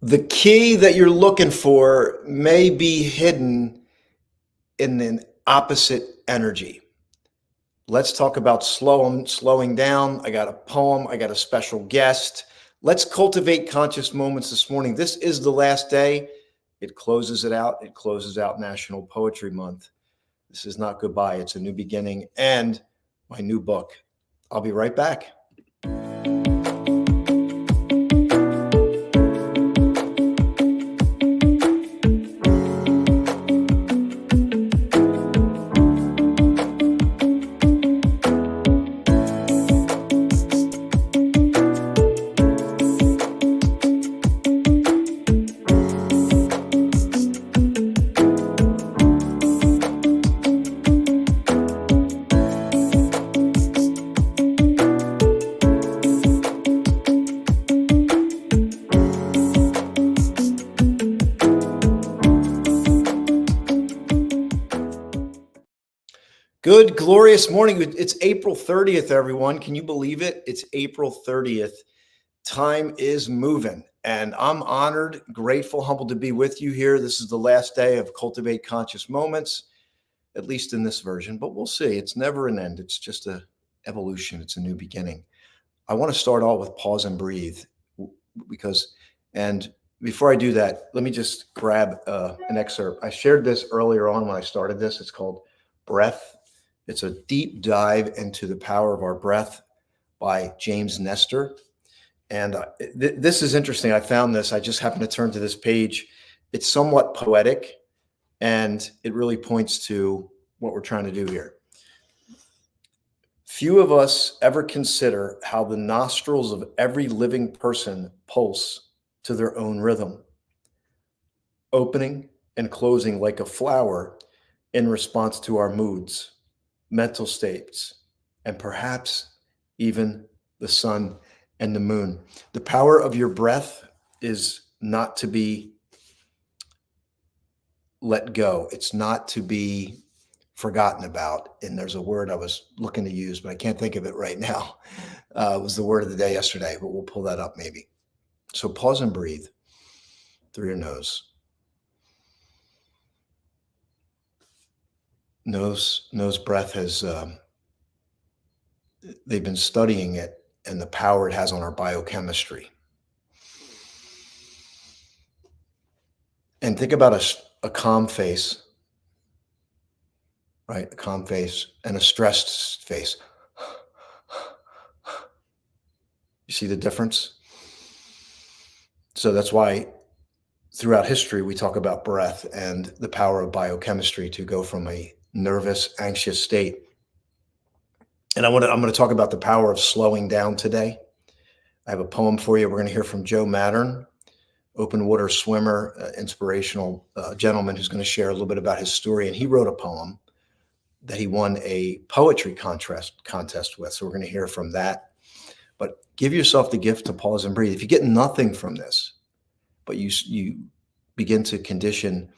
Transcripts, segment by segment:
The key that you're looking for may be hidden in an opposite energy. Let's talk about slowing down. I got a poem. I got a special guest. Let's cultivate conscious moments this morning. This is the last day. It closes it out. It closes out National Poetry Month. This is not goodbye. It's a new beginning and my new book. I'll be right back. Good, glorious morning. It's April 30th, everyone. Can you believe it? It's April 30th. Time is moving, and I'm honored, grateful, humbled to be with you here. This is the last day of Cultivate Conscious Moments, at least in this version, but we'll see. It's never an end. It's just an evolution. It's a new beginning. I want to start all with pause and breathe and before I do that, let me just grab an excerpt. I shared this earlier on when I started this. It's called Breath. It's a deep dive into the power of our breath by James Nestor. And this is interesting. I found this. I just happened to turn to this page. It's somewhat poetic, and it really points to what we're trying to do here. Few of us ever consider how the nostrils of every living person pulse to their own rhythm, opening and closing like a flower in response to our moods, mental states, and perhaps even the sun and the moon. The power of your breath is not to be let go. It's not to be forgotten about. And there's a word I was looking to use, but I can't think of it right now. It was the word of the day yesterday, but we'll pull that up maybe. So pause and breathe through your nose. Nose breath has, they've been studying it and the power it has on our biochemistry. And think about a calm face, right? A calm face and a stressed face. You see the difference? So that's why throughout history, we talk about breath and the power of biochemistry to go from a nervous, anxious state. And I'm going to talk about the power of slowing down today. I have a poem for you. We're going to hear from Joe Mattern, open water swimmer, inspirational gentleman who's going to share a little bit about his story. And he wrote a poem that he won a poetry contest with. So we're going to hear from that. But give yourself the gift to pause and breathe. If you get nothing from this, but you begin to condition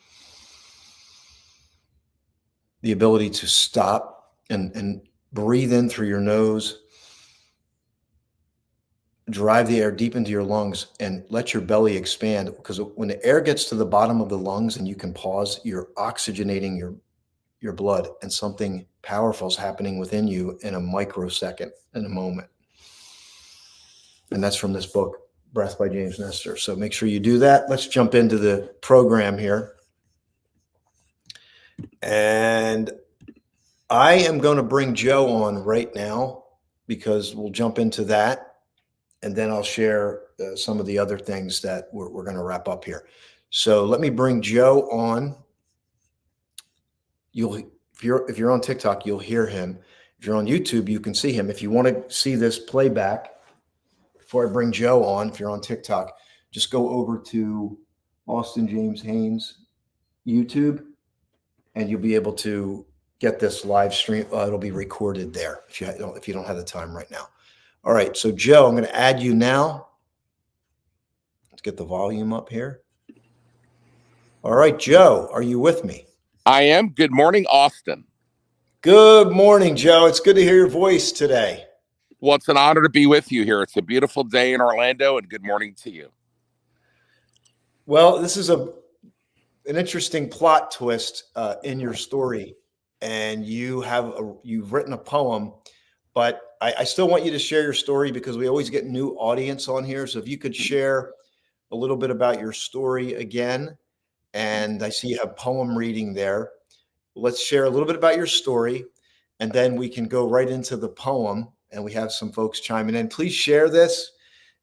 the ability to stop and breathe in through your nose, drive the air deep into your lungs, and let your belly expand. Because when the air gets to the bottom of the lungs and you can pause, you're oxygenating your blood, and something powerful is happening within you in a microsecond, in a moment. And that's from this book, Breath by James Nestor. So make sure you do that. Let's jump into the program here. And I am going to bring Joe on right now because we'll jump into that. And then I'll share some of the other things that we're going to wrap up here. So let me bring Joe on. If you're on TikTok, you'll hear him. If you're on YouTube, you can see him. If you want to see this playback, before I bring Joe on, if you're on TikTok, just go over to Austin James Haynes YouTube, and you'll be able to get this live stream. It'll be recorded there if you don't have the time right now. All right, so Joe, I'm going to add you now. Let's get the volume up here. All right, Joe, are you with me? I am. Good morning, Austin. Good morning, Joe. It's good to hear your voice today. Well, it's an honor to be with you here. It's a beautiful day in Orlando, and good morning to you. Well, this is an interesting plot twist in your story, and you've written a poem, but I still want you to share your story because we always get new audience on here. So if you could share a little bit about your story again, and I see you have poem reading there. Let's share a little bit about your story, and then we can go right into the poem. And we have some folks chiming in. Please share this,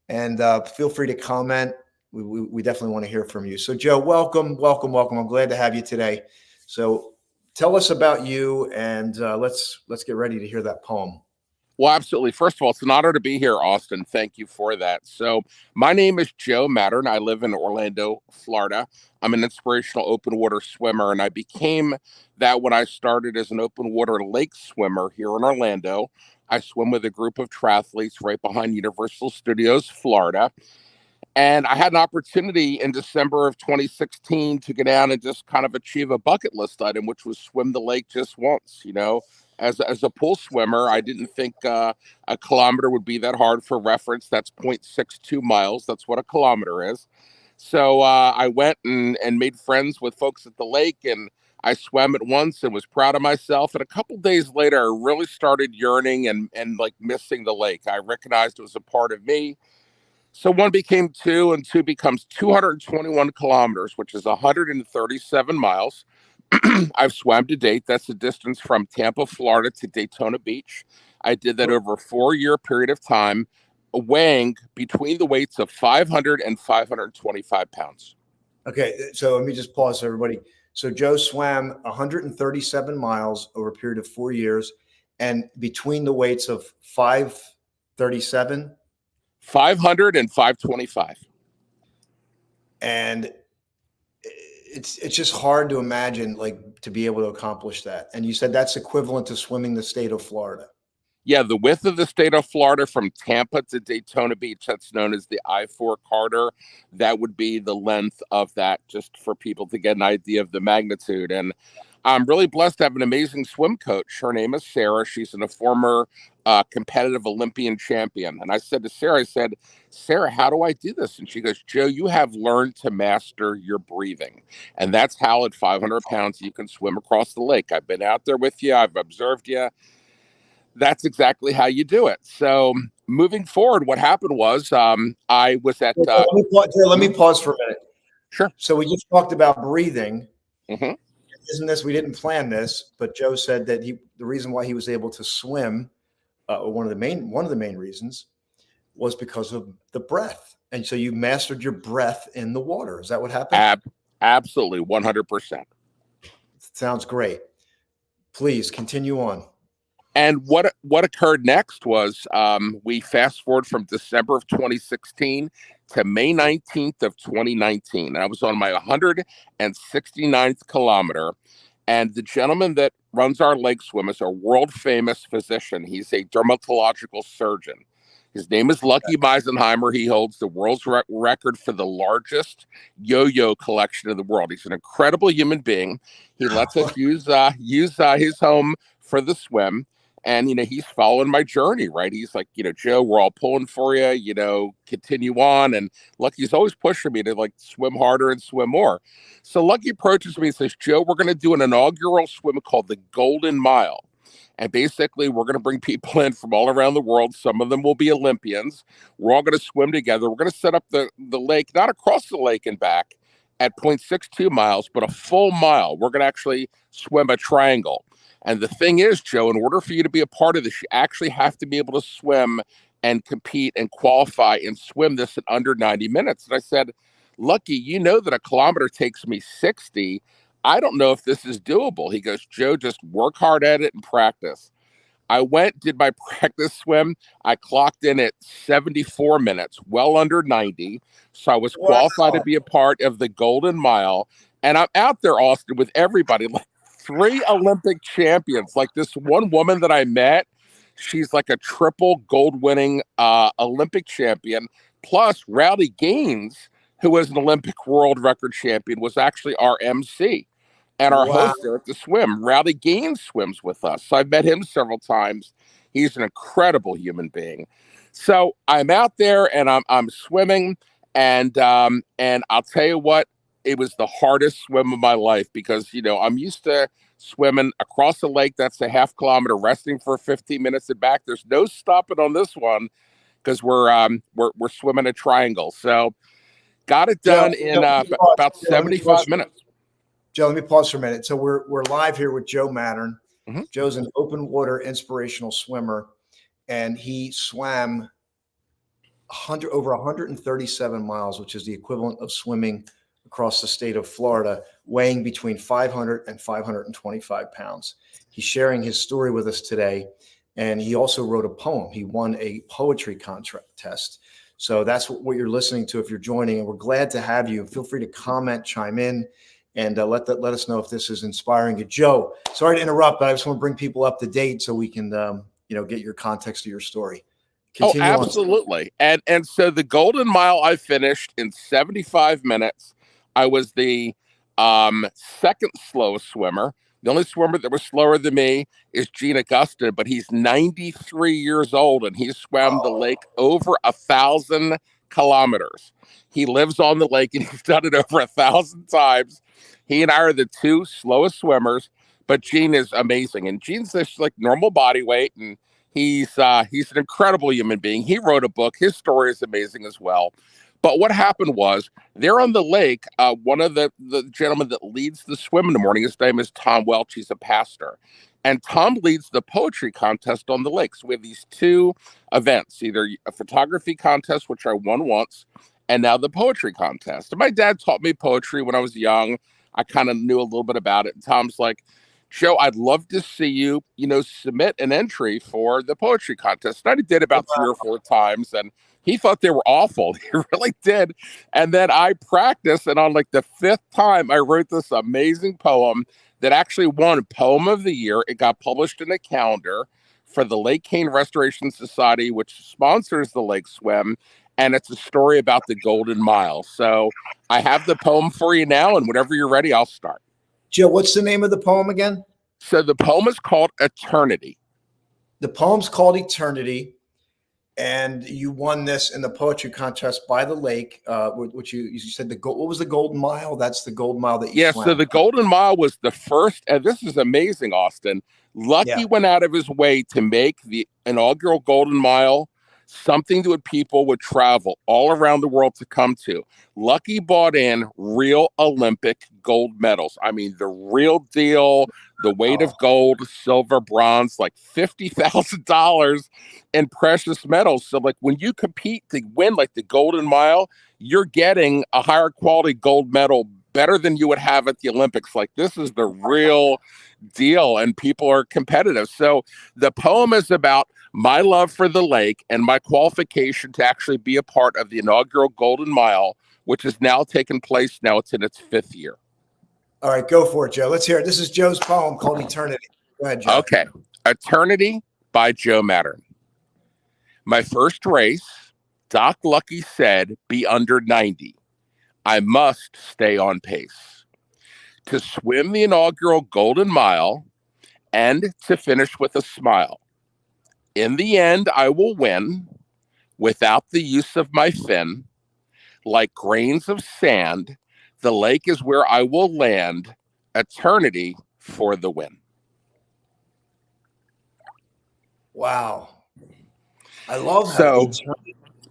and feel free to comment. We definitely want to hear from you. So, Joe, welcome, welcome, welcome. I'm glad to have you today. So, tell us about you, and let's get ready to hear that poem. Well, absolutely. First of all, it's an honor to be here, Austin. Thank you for that. So, my name is Joe Mattern. I live in Orlando, Florida. I'm an inspirational open water swimmer, and I became that when I started as an open water lake swimmer here in Orlando. I swim with a group of triathletes right behind Universal Studios, Florida. And I had an opportunity in December of 2016 to go down and just kind of achieve a bucket list item, which was swim the lake just once. As a pool swimmer, I didn't think a kilometer would be that hard. For reference, that's 0.62 miles. That's what a kilometer is. So I went and made friends with folks at the lake, and I swam it once and was proud of myself. And a couple days later, I really started yearning and like missing the lake. I recognized it was a part of me. So one became two, and two becomes 221 kilometers, which is 137 miles. I've swam to date. That's the distance from Tampa, Florida to Daytona Beach. I did that over a 4-year period of time, weighing between the weights of 500 and 525 pounds. Okay, so let me just pause for everybody. So Joe swam 137 miles over a period of 4 years, and between the weights of 537 500 and 525. And it's just hard to imagine, like, to be able to accomplish that. And you said that's equivalent to swimming the state of Florida. Yeah, the width of the state of Florida from Tampa to Daytona Beach, that's known as the I-4 corridor. That would be the length of that, just for people to get an idea of the magnitude. And I'm really blessed to have an amazing swim coach. Her name is Sarah. She's a former competitive Olympian champion. And I said to Sarah, Sarah, how do I do this? And she goes, Joe, you have learned to master your breathing. And that's how at 500 pounds you can swim across the lake. I've been out there with you. I've observed you. That's exactly how you do it. So moving forward, what happened was I was at. Let me pause for a minute. Sure. So we just talked about breathing. Mm-hmm. We didn't plan this, but Joe said that the reason why he was able to swim, one of the main reasons, was because of the breath. And so you mastered your breath in the water. Is that what happened? Absolutely, 100%. Sounds great. Please continue on. And what occurred next was we fast forward from December of 2016 to May 19th of 2019. And I was on my 169th kilometer. And the gentleman that runs our lake swim is a world famous physician. He's a dermatological surgeon. His name is Lucky Meisenheimer. He holds the world's record for the largest yo-yo collection in the world. He's an incredible human being. He lets us use his home for the swim. And, he's following my journey, right? He's like, Joe, we're all pulling for you, continue on. And Lucky's always pushing me to like swim harder and swim more. So Lucky approaches me and says, Joe, we're going to do an inaugural swim called the Golden Mile. And basically, we're going to bring people in from all around the world. Some of them will be Olympians. We're all going to swim together. We're going to set up the lake, not across the lake and back at 0.62 miles, but a full mile. We're going to actually swim a triangle. And the thing is, Joe, in order for you to be a part of this, you actually have to be able to swim and compete and qualify and swim this in under 90 minutes. And I said, Lucky, you know that a kilometer takes me 60. I don't know if this is doable. He goes, Joe, just work hard at it and practice. I went, did my practice swim. I clocked in at 74 minutes, well under 90. So I was qualified to be a part of the Golden Mile. And I'm out there, Austin, with everybody, like 3 Olympic champions. Like this one woman that I met, she's like a triple gold winning Olympic champion. Plus Rowdy Gaines, who was an Olympic world record champion, was actually our MC. And our host there at the swim, Rowdy Gaines, swims with us. So I've met him several times. He's an incredible human being. So I'm out there and I'm swimming. And I'll tell you what, it was the hardest swim of my life because, I'm used to swimming across the lake. That's a half kilometer, resting for 15 minutes and back. There's no stopping on this one because we're swimming a triangle. So got it done in about 75 minutes. Joe, let me pause for a minute. So we're live here with Joe Mattern. Mm-hmm. Joe's an open water inspirational swimmer, and he swam over 137 miles, which is the equivalent of swimming across the state of Florida, weighing between 500 and 525 pounds. He's sharing his story with us today, and he also wrote a poem. He won a poetry contest. So that's what you're listening to if you're joining, and we're glad to have you. Feel free to comment, chime in, and let us know if this is inspiring you. Joe, sorry to interrupt, but I just want to bring people up to date so we can get your context of your story. Continue absolutely. And so the Golden Mile I finished in 75 minutes. I was the second slowest swimmer. The only swimmer that was slower than me is Gene Augustin, but he's 93 years old and he swam the lake over 1,000 kilometers. He lives on the lake and he's done it over 1,000 times. He and I are the two slowest swimmers, but Gene is amazing. And Gene's just like normal body weight, and he's an incredible human being. He wrote a book. His story is amazing as well. But what happened was, there on the lake, one of the gentlemen that leads the swim in the morning, his name is Tom Welch. He's a pastor. And Tom leads the poetry contest on the lake. So we have these two events, either a photography contest, which I won once, and now the poetry contest. And my dad taught me poetry when I was young. I kind of knew a little bit about it. And Tom's like, Joe, I'd love to see you, submit an entry for the poetry contest. And I did about 3 or 4 times, and he thought they were awful. He really did. And then I practiced, and on like the 5th time, I wrote this amazing poem that actually won Poem of the Year. It got published in a calendar for the Lake Cane Restoration Society, which sponsors the lake swim. And it's a story about the Golden Mile. So I have the poem for you now, and whenever you're ready, I'll start. Joe, what's the name of the poem again? So the poem is called Eternity. The poem's called Eternity, and you won this in the poetry contest by the lake, which you said what was the Golden Mile? That's the Golden Mile that you swam. So the Golden Mile was the first, and this is amazing, Austin. Lucky went out of his way to make the inaugural Golden Mile something that people would travel all around the world to come to. Lucky bought in real Olympic gold medals. I mean, the real deal, the weight of gold, silver, bronze, like $50,000 in precious metals. So like when you compete to win like the Golden Mile, you're getting a higher quality gold medal, better than you would have at the Olympics. Like this is the real deal, and people are competitive. So the poem is about my love for the lake and my qualification to actually be a part of the inaugural Golden Mile, which has now taken place. Now it's in its 5th year. All right, go for it, Joe. Let's hear it. This is Joe's poem called Eternity. Go ahead, Joe. Okay. Eternity by Joe Mattern. My first race, Doc Lucky said, be under 90. I must stay on pace to swim the inaugural Golden Mile and to finish with a smile. In the end, I will win without the use of my fin. Like grains of sand, the lake is where I will land. Eternity for the win. Wow. I love so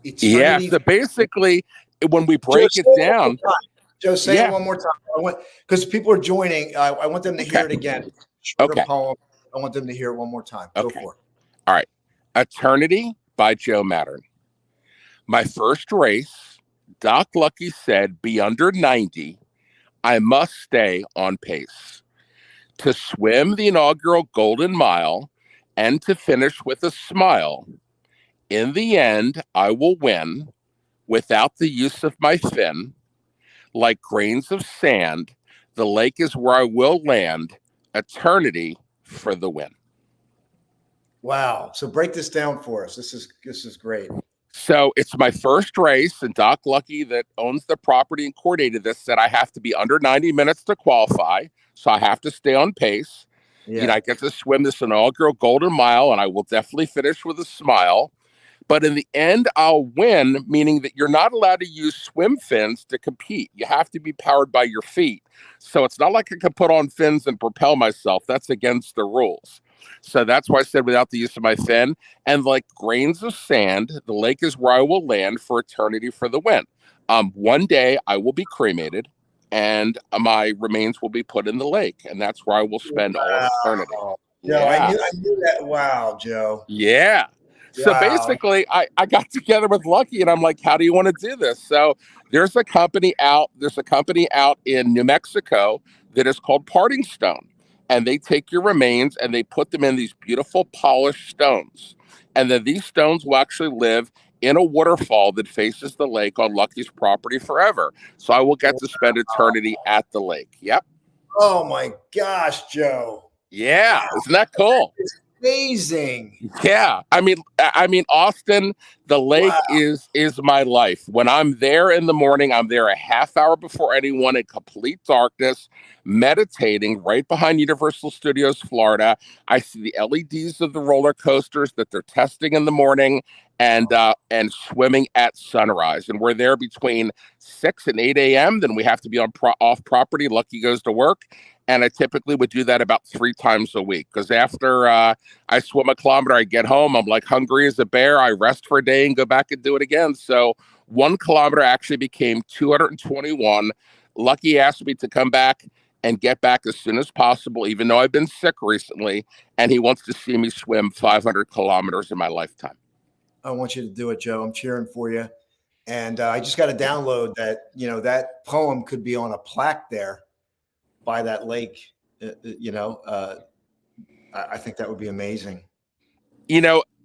eternity. So basically, when we break it down, Joe, say it one more time. Because people are joining. I want them to hear it again. Okay. Poem. I want them to hear it one more time. Go for it. All right. Eternity by Joe Mattern. My first race, Doc Lucky said, be under 90. I must stay on pace to swim the inaugural Golden Mile and to finish with a smile. In the end, I will win without the use of my fin. Like grains of sand, the lake is where I will land. Eternity for the win. Wow. So break this down for us. This is great. So it's my first race, and Doc Lucky, that owns the property and coordinated this, said I have to be under 90 minutes to qualify. So I have to stay on pace. I get to swim this inaugural Golden Mile, and I will definitely finish with a smile. But in the end, I'll win, meaning that you're not allowed to use swim fins to compete. You have to be powered by your feet. So it's not like I can put on fins and propel myself. That's against the rules. So that's why I said without the use of my fin. And like grains of sand, the lake is where I will land for eternity for the win. One day I will be cremated and my remains will be put in the lake. And that's where I will spend all of eternity. Wow. Joe, Yeah. I knew that. Wow, Joe. Yeah. So Wow. basically, I got together with Lucky and I'm like, how do you want to do this? So there's a company out in New Mexico that is called Parting Stone. And they take your remains and they put them in these beautiful polished stones. And then these stones will actually live in a waterfall that faces the lake on Lucky's property forever. So I will get to spend eternity at the lake. Yep. Oh my gosh, Joe. Yeah. Wow. Isn't that cool? It's amazing. Yeah, I mean, Austin, the lake Wow. is my life. When I'm there in the morning, I'm there a half hour before anyone in complete darkness, meditating right behind Universal Studios Florida. I see the LEDs of the roller coasters that they're testing in the morning, and swimming at sunrise. And we're there between 6 and 8 a.m. Then we have to be on off property. Lucky goes to work. And I typically would do that about 3 times a week because after I swim a kilometer, I get home, I'm like hungry as a bear. I rest for a day and go back and do it again. So 1 kilometer actually became 221. Lucky asked me to come back and get back as soon as possible, even though I've been sick recently. And he wants to see me swim 500 kilometers in my lifetime. I want you to do it, Joe. I'm cheering for you. And I just got to download that. That poem could be on a plaque there by that lake. I think that would be amazing.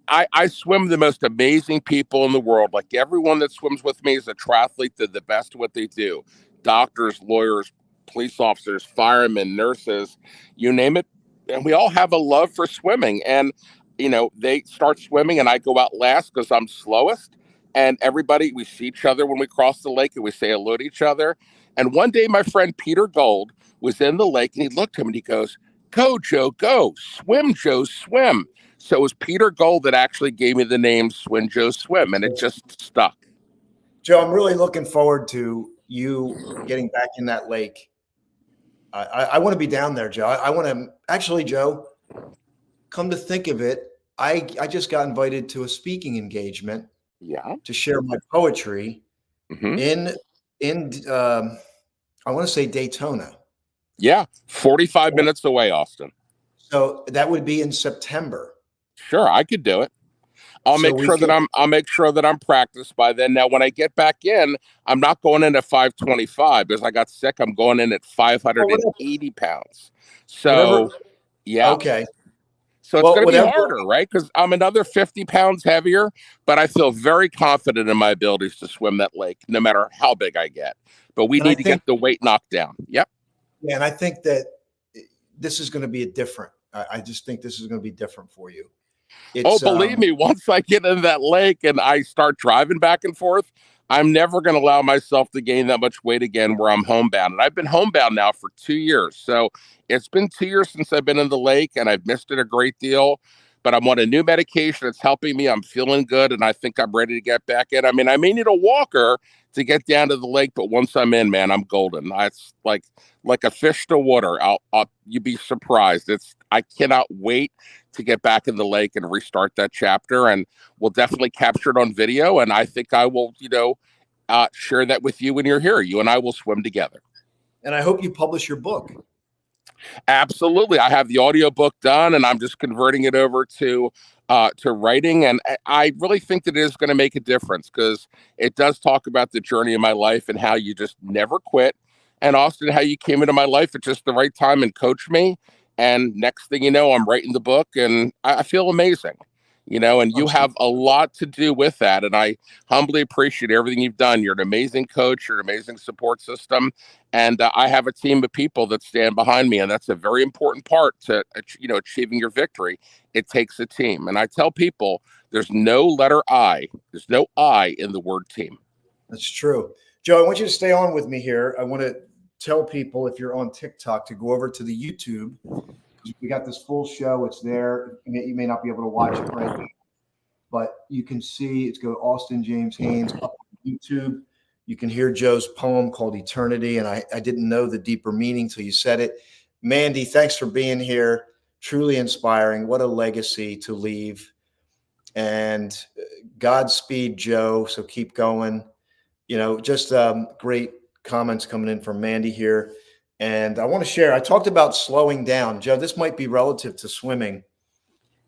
I swim the most amazing people in the world. Like everyone that swims with me is a triathlete. They're the best at what they do. Doctors, lawyers, police officers, firemen, nurses, you name it. And we all have a love for swimming. And, they start swimming and I go out last because I'm slowest. And everybody, we see each other when we cross the lake and we say hello to each other. And one day, my friend Peter Gold was in the lake and he looked at him and he goes, "Go, Joe, go. Swim, Joe, swim." So it was Peter Gold that actually gave me the name Swim Joe Swim, and it just stuck. Joe, I'm really looking forward to you getting back in that lake. I want to be down there, Joe. I want to actually, Joe, come to think of it, I just got invited to a speaking engagement to share my poetry in I want to say Daytona. Yeah, 45 minutes away, Austin. So that would be in September. Sure, I could do it. I'll make sure that I'm practiced by then. Now, when I get back in, I'm not going in at 525 because I got sick. I'm going in at 580 pounds. So, yeah. Okay. So it's going to be harder, right? Because I'm another 50 pounds heavier, but I feel very confident in my abilities to swim that lake, no matter how big I get. But we need to get the weight knocked down. Yep. Yeah, and I think that this is going to be different. I just think this is going to be different for you. Believe me, once I get in that lake and I start driving back and forth, I'm never going to allow myself to gain that much weight again where I'm homebound. And I've been homebound now for 2 years. So it's been 2 years since I've been in the lake and I've missed it a great deal. But I'm on a new medication. It's helping me. I'm feeling good. And I think I'm ready to get back in. I mean, I may need a walker to get down to the lake, but once I'm in, man, I'm golden. It's like a fish to water. You'd be surprised. I cannot wait to get back in the lake and restart that chapter. And we'll definitely capture it on video. And I think I will, share that with you when you're here. You and I will swim together. And I hope you publish your book. Absolutely. I have the audiobook done and I'm just converting it over to writing. And I really think that it is going to make a difference because it does talk about the journey of my life and how you just never quit. And Austin, how you came into my life at just the right time and coached me. And next thing you know, I'm writing the book and I feel amazing, and you have a lot to do with that. And I humbly appreciate everything you've done. You're an amazing coach. You're an amazing support system. And I have a team of people that stand behind me. And that's a very important part to, achieving your victory. It takes a team. And I tell people there's no letter I. There's no I in the word team. That's true. Joe, I want you to stay on with me here. I want to tell people, if you're on TikTok, to go over to the YouTube. We got this full show. It's there. You may not be able to watch it right now. but you can see it's go Austin James Haynes up on YouTube. You can hear Joe's poem called Eternity. And I didn't know the deeper meaning till you said it. Mandy, thanks for being here. Truly inspiring. What a legacy to leave. And Godspeed, Joe. So keep going. Just great comments coming in from Mandy here. And I want to share, I talked about slowing down. Joe, this might be relative to swimming.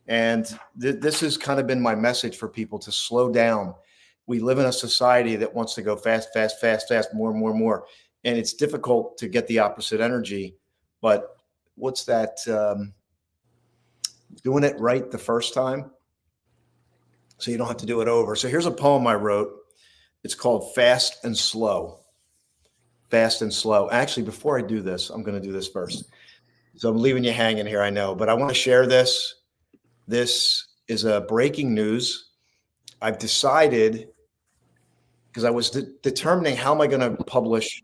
And this has kind of been my message for people to slow down. We live in a society that wants to go fast, fast, fast, fast, more, more, more. And it's difficult to get the opposite energy. But what's that? Doing it right the first time, so you don't have to do it over. So here's a poem I wrote. It's called Fast and Slow. Fast and Slow. Actually, before I do this, I'm going to do this first. So I'm leaving you hanging here, I know, but I want to share this. This is a breaking news. I've decided, because I was determining how am I going to publish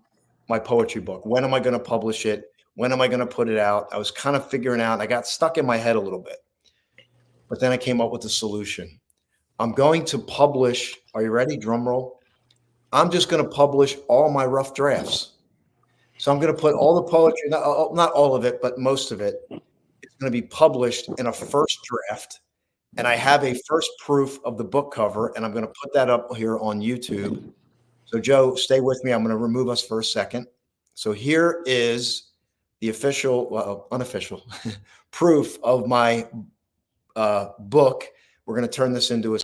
my poetry book? When am I going to publish it? When am I going to put it out? I was kind of figuring out, I got stuck in my head a little bit. But then I came up with a solution. I'm going to publish, are you ready? Drum roll. I'm just going to publish all my rough drafts. So I'm going to put all the poetry, not all of it, but most of it. It's going to be published in a first draft. And I have a first proof of the book cover, and I'm going to put that up here on YouTube. So Joe, stay with me. I'm going to remove us for a second. So here is the official, well, unofficial proof of my book. We're going to turn this into a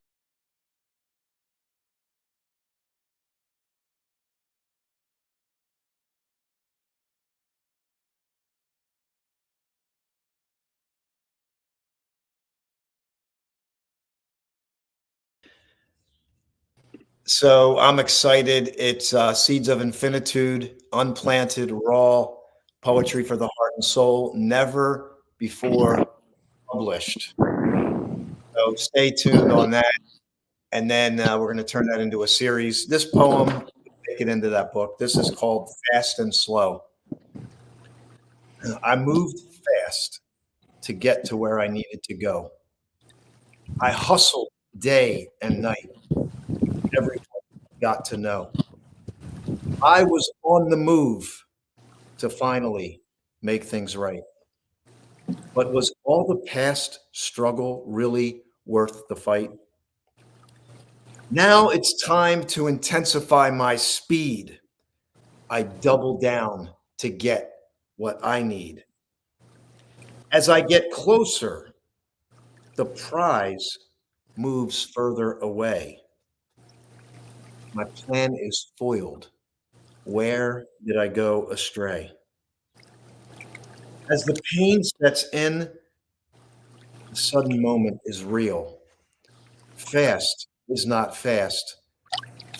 So I'm excited. It's Seeds of Infinitude, unplanted, raw poetry for the heart and soul, never before published. So stay tuned on that. And then we're going to turn that into a series. This poem, make it into that book. This is called Fast and Slow. I moved fast to get to where I needed to go. I hustled day and night. Everyone got to know. I was on the move to finally make things right. But was all the past struggle really worth the fight? Now it's time to intensify my speed. I double down to get what I need. As I get closer, the prize moves further away. My plan is foiled. Where did I go astray? As the pain sets in, the sudden moment is real. Fast is not fast,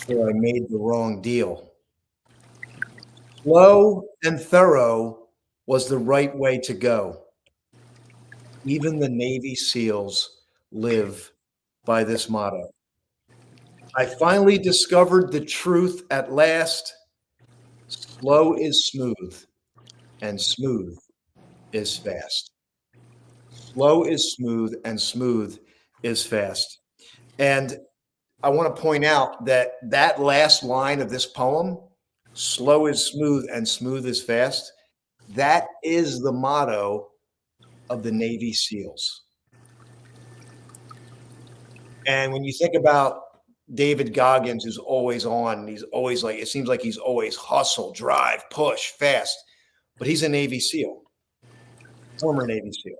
for I made the wrong deal. Slow and thorough was the right way to go. Even the Navy SEALs live by this motto. I finally discovered the truth at last. Slow is smooth, and smooth is fast. Slow is smooth, and smooth is fast. And I want to point out that that last line of this poem, slow is smooth and smooth is fast, that is the motto of the Navy SEALs. And when you think about David Goggins, who's always on, he's always like, it seems like he's always hustle, drive, push, fast, but he's a Navy SEAL, former Navy SEAL.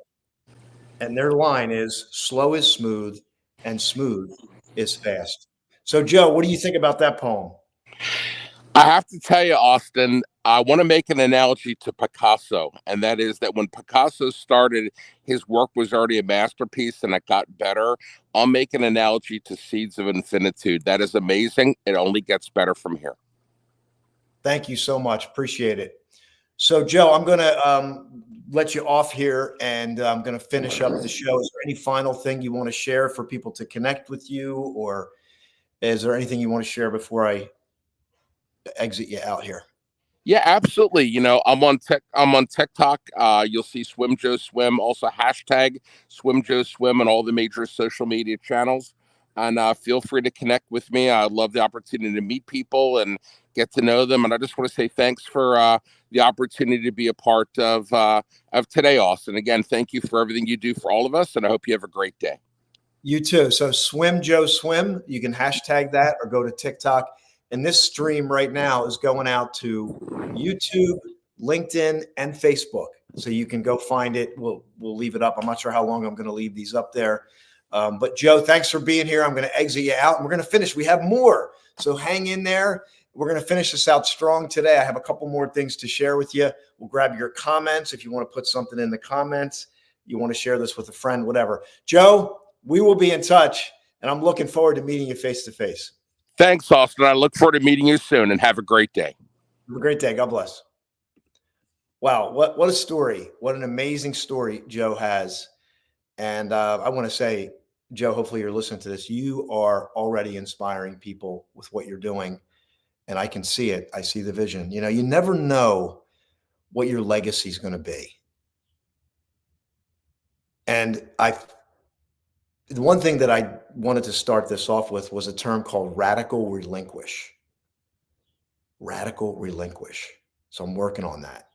And their line is slow is smooth and smooth is fast. So, Joe, what do you think about that poem? I have to tell you, Austin, I want to make an analogy to Picasso, and that is that when Picasso started, his work was already a masterpiece and it got better. I'll make an analogy to Seeds of Infinitude. That is amazing. It only gets better from here. Thank you so much. Appreciate it. So, Joe, I'm going to let you off here, and I'm going to finish up the show. Is there any final thing you want to share for people to connect with you, or is there anything you want to share before I exit you out here? Yeah, absolutely. I'm on TikTok. You'll see Swim Joe Swim, also hashtag Swim Joe Swim on all the major social media channels. and feel free to connect with me. I love the opportunity to meet people and get to know them. And I just want to say thanks for the opportunity to be a part of today, Austin. Again, thank you for everything you do for all of us, and I hope you have a great day. You too. So Swim Joe Swim, you can hashtag that or go to TikTok. And this stream right now is going out to YouTube, LinkedIn, and Facebook. So you can go find it. We'll leave it up. I'm not sure how long I'm going to leave these up there. But Joe, thanks for being here. I'm going to exit you out and we're going to finish. We have more. So hang in there. We're going to finish this out strong today. I have a couple more things to share with you. We'll grab your comments if you want to put something in the comments. You want to share this with a friend, whatever. Joe, we will be in touch, and I'm looking forward to meeting you face to face. Thanks, Austin. I look forward to meeting you soon, and have a great day. Have a great day. God bless. Wow, what a story. What an amazing story Joe has. And I want to say, Joe, hopefully you're listening to this. You are already inspiring people with what you're doing, and I can see it. I see the vision. You know, you never know what your legacy is going to be. And the one thing that I wanted to start this off with was a term called radical relinquish. Radical relinquish. So I'm working on that.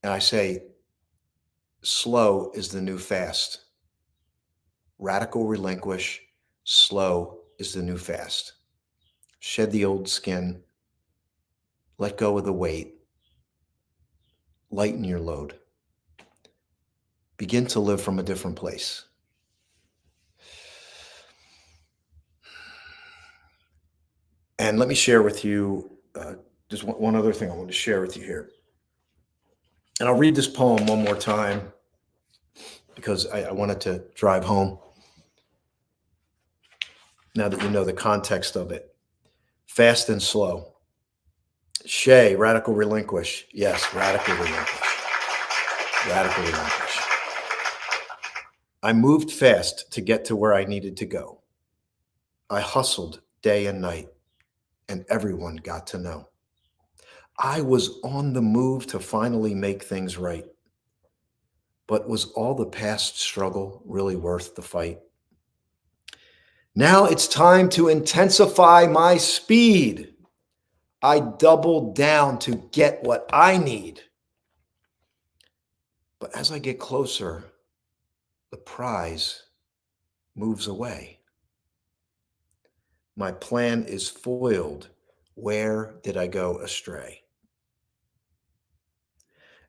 And I say, slow is the new fast. Radical relinquish. Slow is the new fast. Shed the old skin. Let go of the weight. Lighten your load. Begin to live from a different place. And let me share with you just one other thing I want to share with you here. And I'll read this poem one more time because I wanted to drive home. Now that you know the context of it. Fast and slow. Shay, radical relinquish. Yes, radical relinquish. Radical relinquish. I moved fast to get to where I needed to go. I hustled day and night, and everyone got to know. I was on the move to finally make things right. But was all the past struggle really worth the fight? Now it's time to intensify my speed. I double down to get what I need. But as I get closer, the prize moves away. My plan is foiled. Where did I go astray?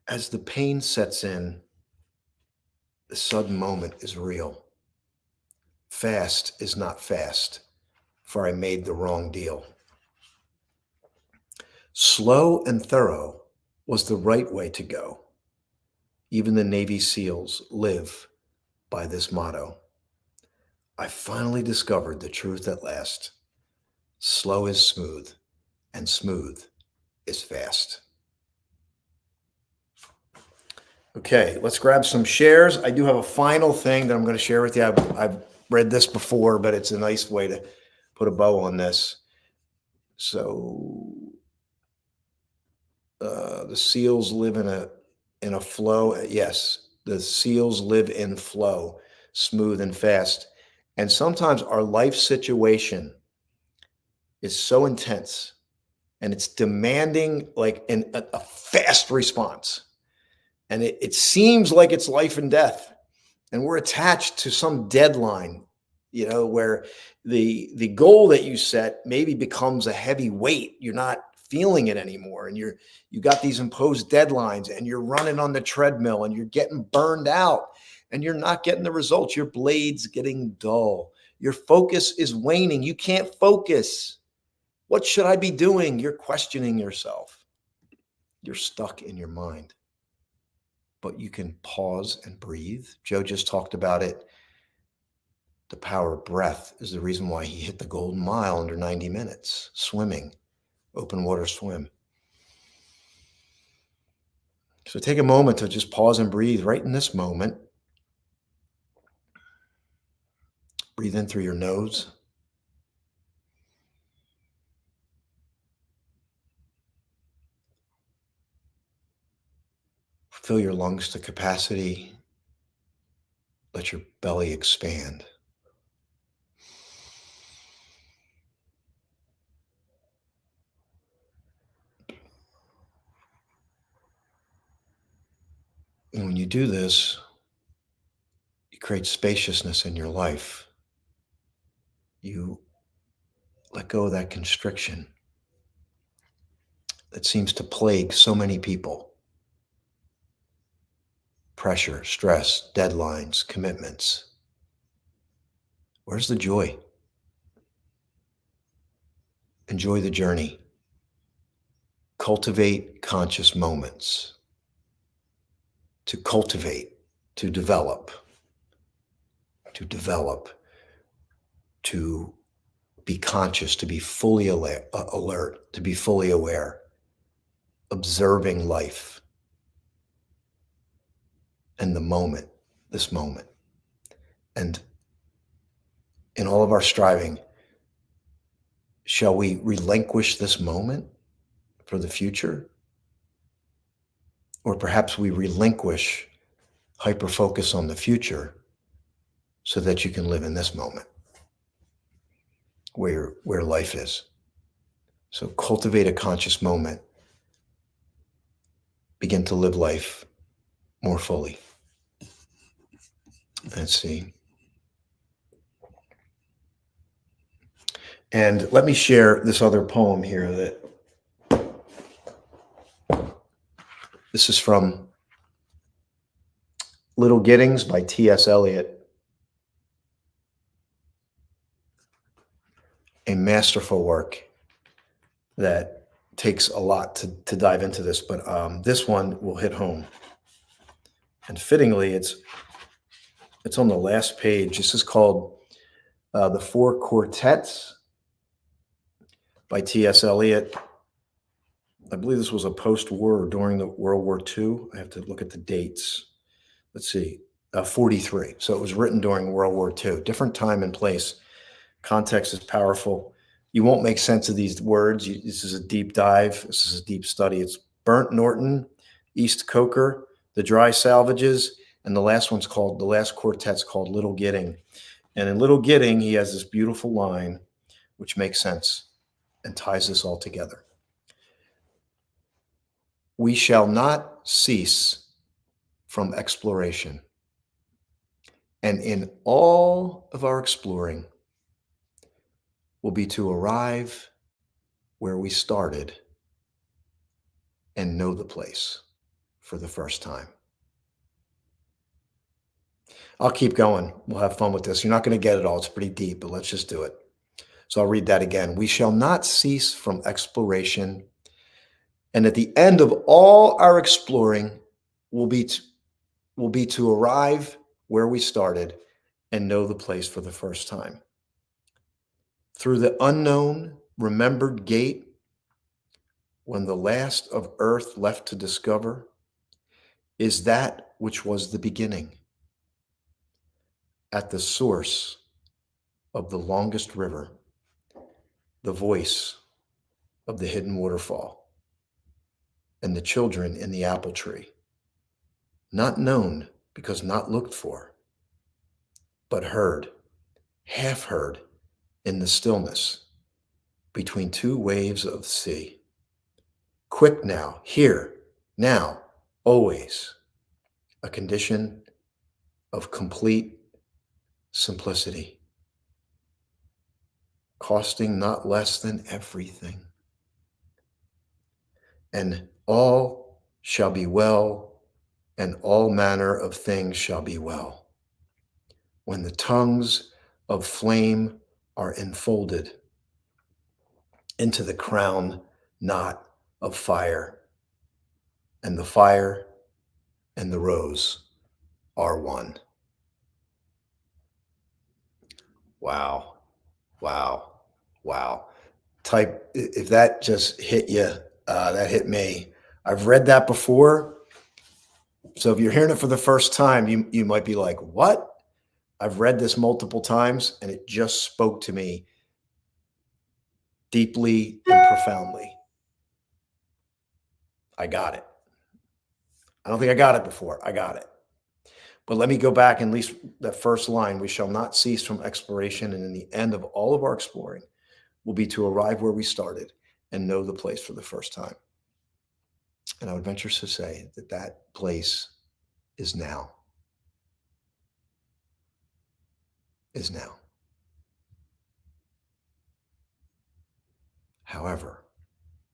As the pain sets in, the sudden moment is real. Fast is not fast, for I made the wrong deal. Slow and thorough was the right way to go. Even the Navy SEALs live by this motto. I finally discovered the truth at last. Slow is smooth, and smooth is fast. Okay, let's grab some shares. I do have a final thing that I'm going to share with you. I've read this before, but it's a nice way to put a bow on this. So the SEALs live in a flow. Yes, the SEALs live in flow, smooth and fast. And sometimes our life situation is so intense and it's demanding like a fast response. And it seems like it's life and death. And we're attached to some deadline, you know, where the goal that you set maybe becomes a heavy weight. You're not feeling it anymore. And you got these imposed deadlines and you're running on the treadmill and you're getting burned out and you're not getting the results. Your blade's getting dull. Your focus is waning. You can't focus. What should I be doing? You're questioning yourself. You're stuck in your mind. But you can pause and breathe. Joe just talked about it. The power of breath is the reason why he hit the golden mile under 90 minutes, swimming, open water swim. So take a moment to just pause and breathe right in this moment. Breathe in through your nose. Fill your lungs to capacity. Let your belly expand. you do this, you create spaciousness in your life. You let go of that constriction that seems to plague so many people. Pressure, stress, deadlines, commitments. Where's the joy? Enjoy the journey. Cultivate conscious moments. To cultivate, to develop, to be conscious, to be fully alert, to be fully aware, observing life and the moment, this moment. And in all of our striving, shall we relinquish this moment for the future? Or perhaps we relinquish hyper-focus on the future so that you can live in this moment where life is. So cultivate a conscious moment. Begin to live life more fully. Let's see. And let me share this other poem here that this is from Little Giddings by T.S. Eliot. A masterful work that takes a lot to dive into this, but this one will hit home. And fittingly, it's on the last page. This is called The Four Quartets by T.S. Eliot. I believe this was a post-war or during the World War II. I have to look at the dates. Let's see, 43. So it was written during World War II. Different time and place. Context is powerful. You won't make sense of these words. This is a deep dive. This is a deep study. It's Burnt Norton, East Coker, The Dry Salvages, and the last quartet's called Little Gidding. And in Little Gidding, he has this beautiful line which makes sense and ties this all together. We shall not cease from exploration. And in all of our exploring will be to arrive where we started and know the place for the first time. I'll keep going. We'll have fun with this. You're not going to get it all. It's pretty deep, but let's just do it. So I'll read that again. We shall not cease from exploration. And at the end of all our exploring will be to arrive where we started and know the place for the first time. Through the unknown, remembered gate, when the last of earth left to discover is that which was the beginning. At the source of the longest river, the voice of the hidden waterfall, and the children in the apple tree, not known because not looked for, but heard, half heard in the stillness between two waves of the sea. Quick now, here, now, always, a condition of complete simplicity, costing not less than everything. And all shall be well, and all manner of things shall be well. When the tongues of flame are enfolded into the crown knot of fire, and the fire and the rose are one. Wow, wow, wow. Type, if that just hit you, that hit me. I've read that before. So if you're hearing it for the first time, you might be like, what? I've read this multiple times and it just spoke to me deeply and profoundly. I got it. I don't think I got it before. I got it. But let me go back, at least that first line, we shall not cease from exploration, and in the end of all of our exploring will be to arrive where we started and know the place for the first time. And I would venture to say that that place is now. Is now. However,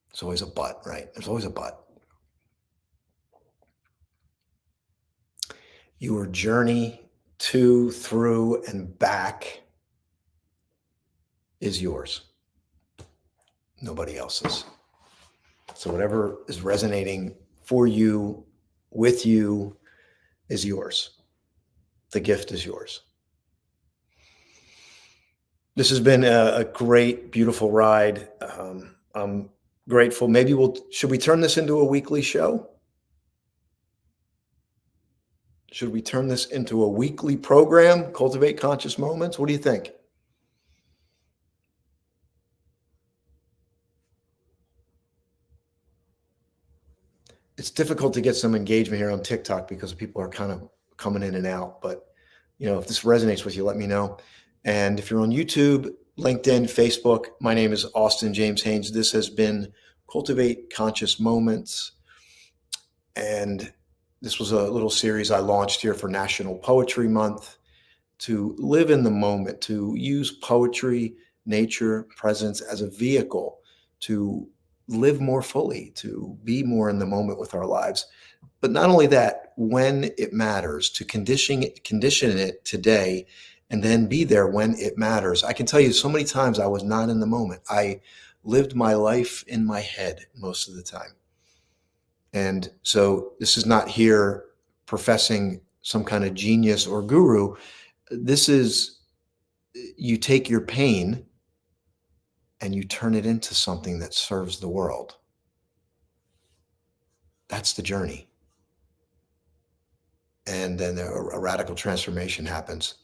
there's always a but, right? There's always a but. Your journey to, through, and back is yours. Nobody else's. So whatever is resonating for you, with you, is yours. The gift is yours. This has been a great, beautiful ride. I'm grateful. Maybe should we turn this into a weekly show? Should we turn this into a weekly program? Cultivate Conscious Moments? What do you think? It's difficult to get some engagement here on TikTok because people are kind of coming in and out. But, if this resonates with you, let me know. And if you're on YouTube, LinkedIn, Facebook, my name is Austin James Haynes. This has been Cultivate Conscious Moments. And this was a little series I launched here for National Poetry Month to live in the moment, to use poetry, nature, presence as a vehicle to live more fully, to be more in the moment with our lives. But not only that, when it matters, to condition it today and then be there when it matters. I can tell you so many times I was not in the moment. I lived my life in my head most of the time. And so this is not here professing some kind of genius or guru. This is, you take your pain and you turn it into something that serves the world. That's the journey. And then a radical transformation happens.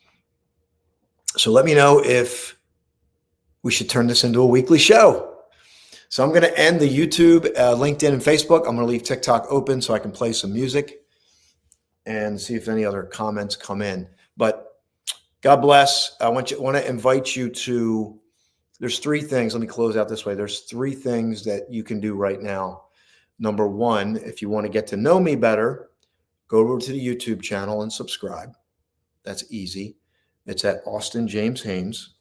So let me know if we should turn this into a weekly show. So I'm going to end the YouTube, LinkedIn, and Facebook. I'm going to leave TikTok open so I can play some music and see if any other comments come in. But God bless. I want to invite you to, there's 3 things. Let me close out this way. There's 3 things that you can do right now. Number 1, if you want to get to know me better, go over to the YouTube channel and subscribe. That's easy. It's at Austin James Haynes.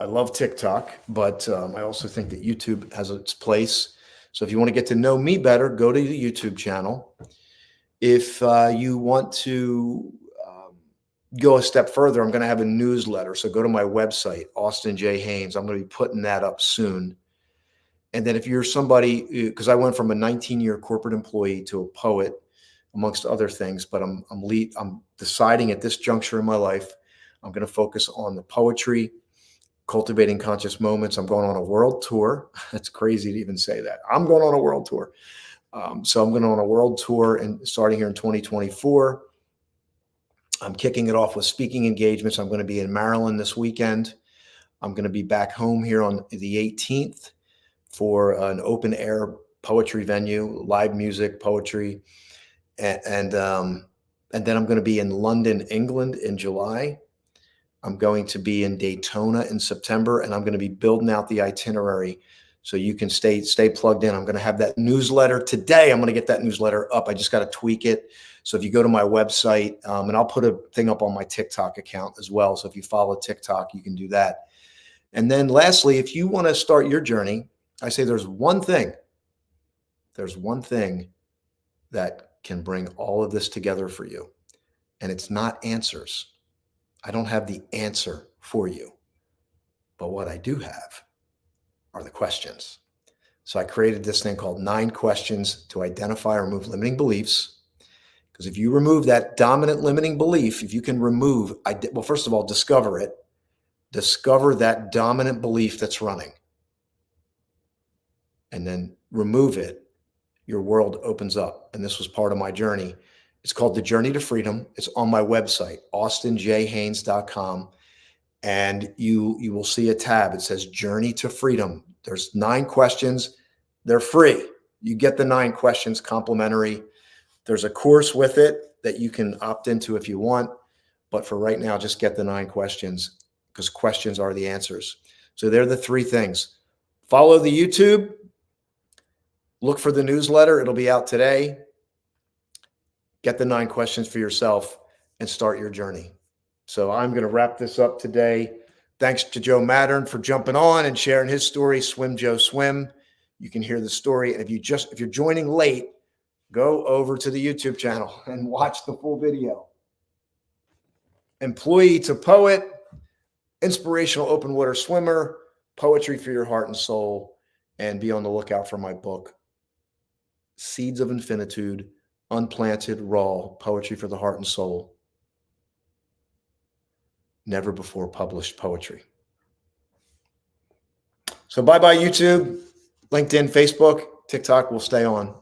I love TikTok, but I also think that YouTube has its place. So if you want to get to know me better, go to the YouTube channel. If you want to go a step further, I'm going to have a newsletter. So go to my website, Austin J. Haynes. I'm going to be putting that up soon. And then if you're somebody, because I went from a 19-year corporate employee to a poet, amongst other things, but I'm deciding at this juncture in my life, I'm going to focus on the poetry, cultivating conscious moments. I'm going on a world tour. That's crazy to even say that. I'm going on a world tour. So I'm going on a world tour and starting here in 2024. I'm kicking it off with speaking engagements. I'm going to be in Maryland this weekend. I'm going to be back home here on the 18th for an open air poetry venue, live music, poetry. And then I'm going to be in London, England in July. I'm going to be in Daytona in September, and I'm going to be building out the itinerary so you can stay plugged in. I'm going to have that newsletter today. I'm going to get that newsletter up. I just got to tweak it. So if you go to my website, and I'll put a thing up on my TikTok account as well. So if you follow TikTok, you can do that. And then lastly, if you want to start your journey, I say there's one thing that can bring all of this together for you. And it's not answers. I don't have the answer for you. But what I do have are the questions. So I created this thing called 9 questions to identify or remove limiting beliefs. Because if you remove that dominant limiting belief, if you can remove, well, first of all, discover it. Discover that dominant belief that's running. And then remove it. Your world opens up. And this was part of my journey. It's called The Journey to Freedom. It's on my website, austinjhaynes.com. And you will see a tab. It says Journey to Freedom. There's 9 questions. They're free. You get the 9 questions complimentary. There's a course with it that you can opt into if you want. But for right now, just get the 9 questions because questions are the answers. So they're the 3 things. Follow the YouTube. Look for the newsletter. It'll be out today. Get the 9 questions for yourself and start your journey. So I'm going to wrap this up today. Thanks to Joe Mattern for jumping on and sharing his story. Swim, Joe, swim. You can hear the story. And if you're joining late, go over to the YouTube channel and watch the full video. Employee to poet, inspirational open water swimmer, poetry for your heart and soul, and be on the lookout for my book, Seeds of Infinitude, Unplanted, Raw, Poetry for the Heart and Soul. Never before published poetry. So bye-bye YouTube, LinkedIn, Facebook, TikTok will stay on.